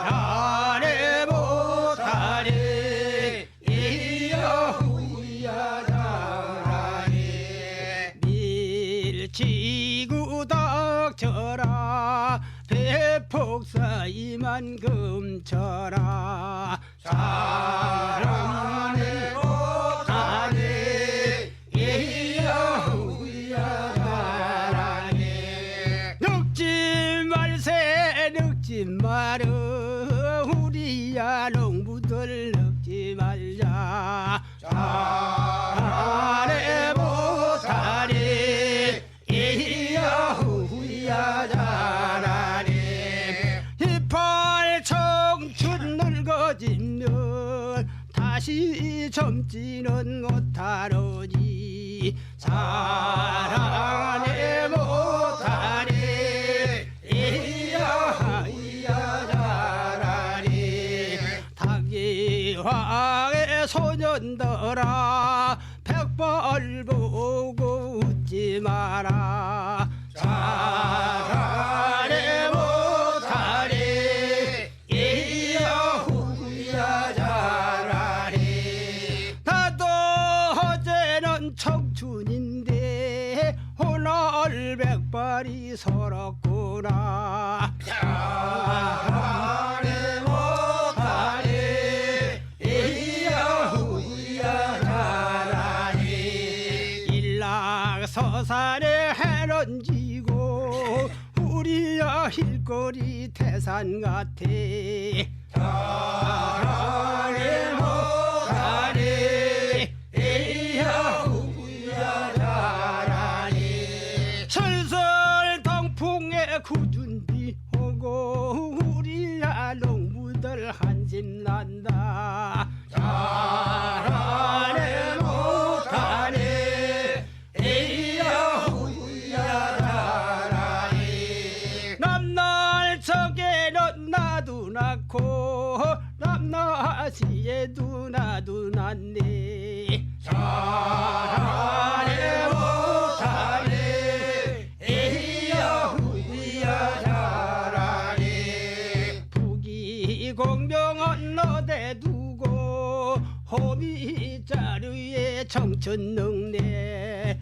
잘하네 못하네 이야 후야 잘하네 밀치고 닥쳐라 배폭사 이만큼 쳐라 잘하네 못하네 이야 후야 잘하네 늙지 말세 늙지 마라 우리야 농부들 늙지 말자 잘하네 못하네 이야 후야 잘하네 이팔 청춘 늙어지면 다시 젊지는 못하러니 잘하네 못하네 이야 후야 잘하네 닭이황의 소년들아 백벌 보고 웃지 마라 잘하네 못하네 이야 후야 잘하네 나도 어제는 청춘인데 오늘 백발이 서럽구나 잘하네 못하네 이야 후야 잘하네 일락서산에 해는 지고 우리야 hil거리 태산 같아 잘하네 못하네 이야 후야 잘하네 슬슬 동풍에 굳은 비 오고 우리야 농부들 한심난다 잘하네 못하네 이야 후야 잘하네 남날 적에는 나도 낳고 남나시에도 나도 낳네 잘하네 못하네 이야 후야 잘하네 부귀공명은 너대 두고 호미 자루에 청춘 능네